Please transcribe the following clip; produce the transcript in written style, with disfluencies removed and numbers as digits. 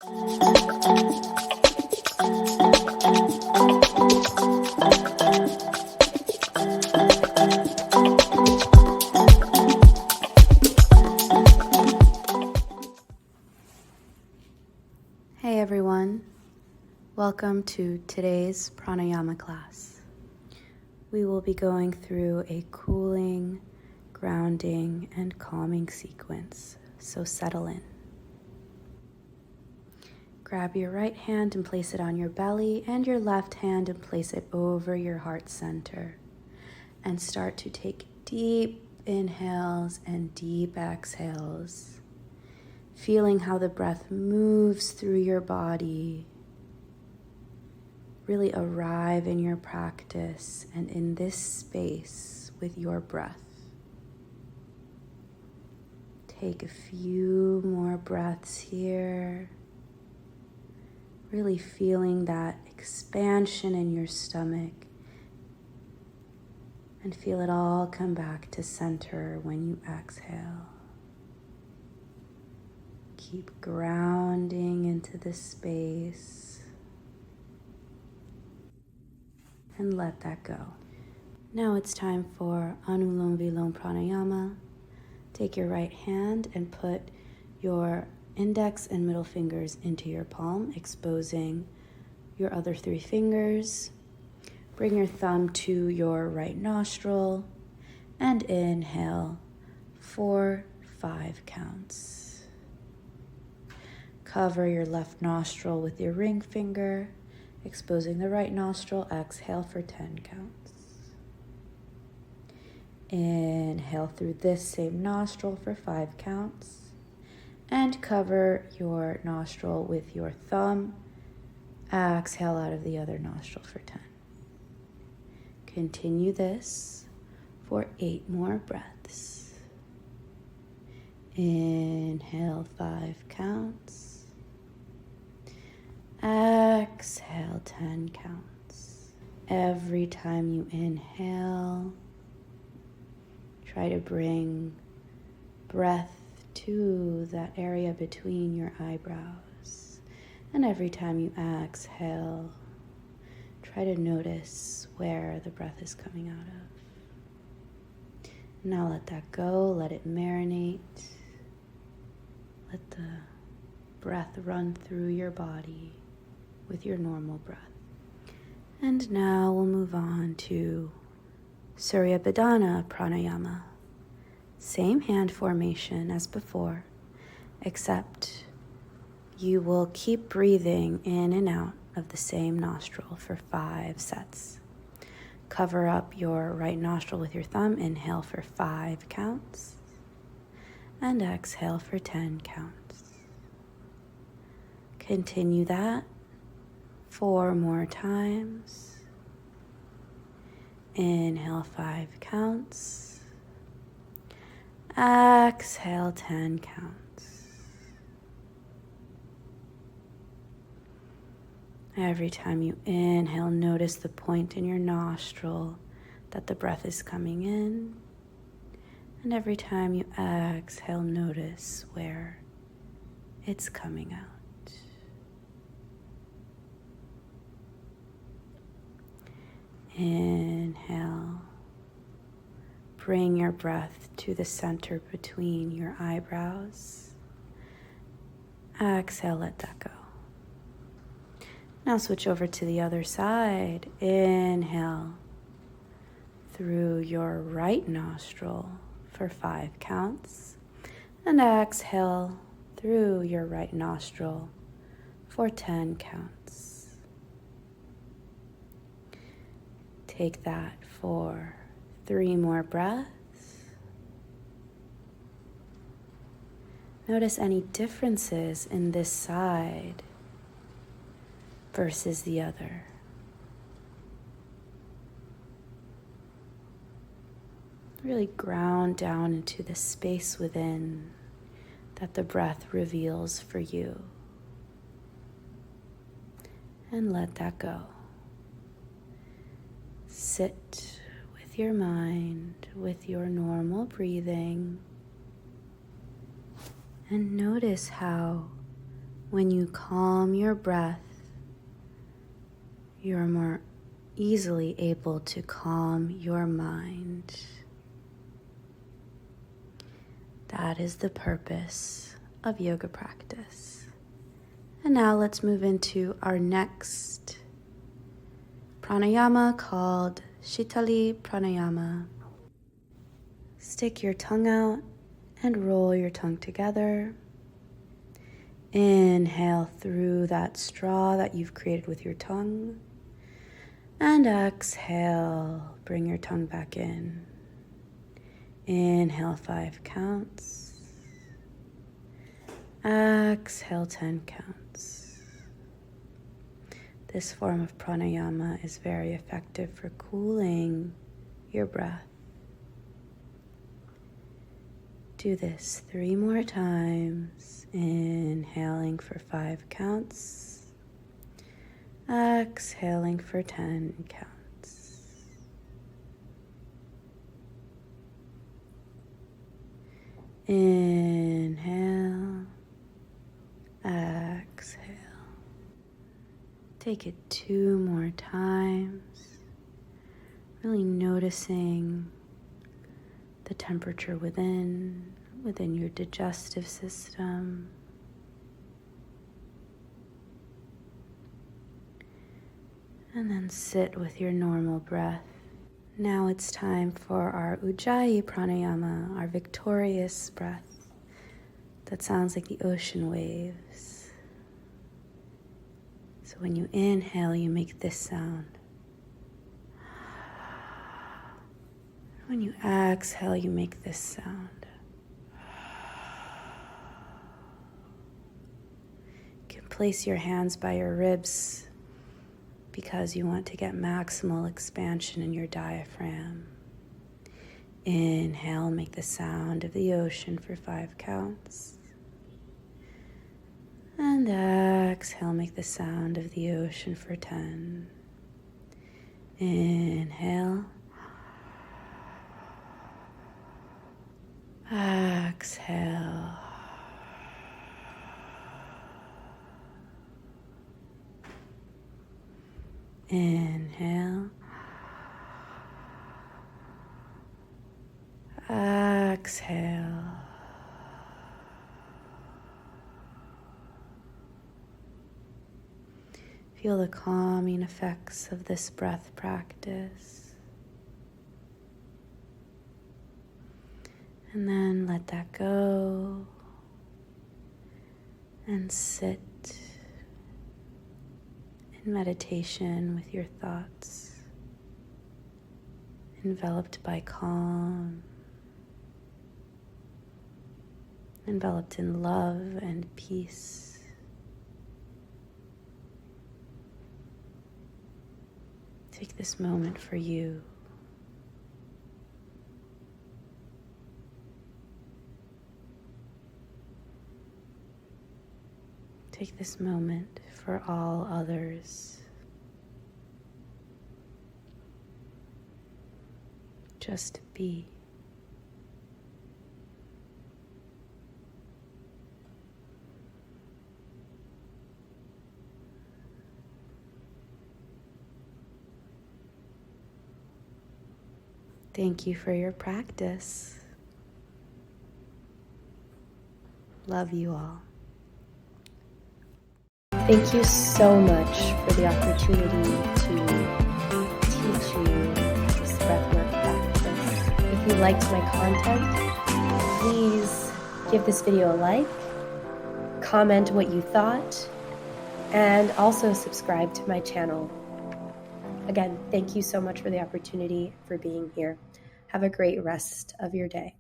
Hey everyone, welcome to today's Pranayama class. We will be going through a cooling, grounding, and calming sequence, so settle in. Grab your right hand and place it on your belly, and your left hand and place it over your heart center. And start to take deep inhales and deep exhales, feeling how the breath moves through your body. Really arrive in your practice and in this space with your breath. Take a few more breaths here. Really feeling that expansion in your stomach, and feel it all come back to center when you exhale. Keep grounding into this space and let that go. Now it's time for Anulm Vilom Pranayama. Take your right hand and put your index and middle fingers into your palm, exposing your other three fingers. Bring your thumb to your right nostril and inhale for 5 counts. Cover your left nostril with your ring finger, exposing the right nostril. Exhale for 10 counts. Inhale through this same nostril for 5 counts. And cover your nostril with your thumb. Exhale out of the other nostril for 10. Continue this for 8 more breaths. Inhale 5 counts. Exhale 10 counts. Every time you inhale, try to bring breath to that area between your eyebrows. And every time you exhale, try to notice where the breath is coming out of. Now let that go, let it marinate. Let the breath run through your body with your normal breath. And now we'll move on to Surya Bedana Pranayama. Same hand formation as before, except you will keep breathing in and out of the same nostril for 5 sets. Cover up your right nostril with your thumb. Inhale for 5 counts. And exhale for 10 counts. Continue that 4 more times. Inhale 5 counts. Exhale 10 counts. Every time you inhale, notice the point in your nostril that the breath is coming in. And every time you exhale, notice where it's coming out. Inhale. Bring your breath to the center between your eyebrows. Exhale, let that go. Now switch over to the other side. Inhale through your right nostril for 5 counts. And exhale through your right nostril for 10 counts. Take that for 3 more breaths. Notice any differences in this side versus the other. Really ground down into the space within that the breath reveals for you. And let that go. Sit with your mind, with your normal breathing, and notice how When you calm your breath, you are more easily able to calm your mind. That is the purpose of yoga practice. And now let's move into our next pranayama called Shitali Pranayama. Stick your tongue out and roll your tongue together. Inhale through that straw that you've created with your tongue. And exhale, bring your tongue back in. Inhale 5 counts. Exhale 10 counts. This form of pranayama is very effective for cooling your breath. Do this 3 more times, inhaling for 5 counts, exhaling for 10 counts. Inhale, exhale. Take it 2 more times, really noticing the temperature within your digestive system. And then sit with your normal breath. Now it's time for our Ujjayi pranayama, our victorious breath that sounds like the ocean waves. So when you inhale, you make this sound. When you exhale, you make this sound. You can place your hands by your ribs because you want to get maximal expansion in your diaphragm. Inhale, make the sound of the ocean for 5 counts. And exhale, make the sound of the ocean for 10. Inhale. Exhale. Inhale. Exhale. Feel the calming effects of this breath practice. And then let that go and sit in meditation with your thoughts, enveloped by calm, enveloped in love and peace. Take this moment for you. Take this moment for all others. Just be. Thank you for your practice. Love you all. Thank you so much for the opportunity to teach you this breathwork practice. If you liked my content, please give this video a like, comment what you thought, and also subscribe to my channel. Again, thank you so much for the opportunity for being here. Have a great rest of your day.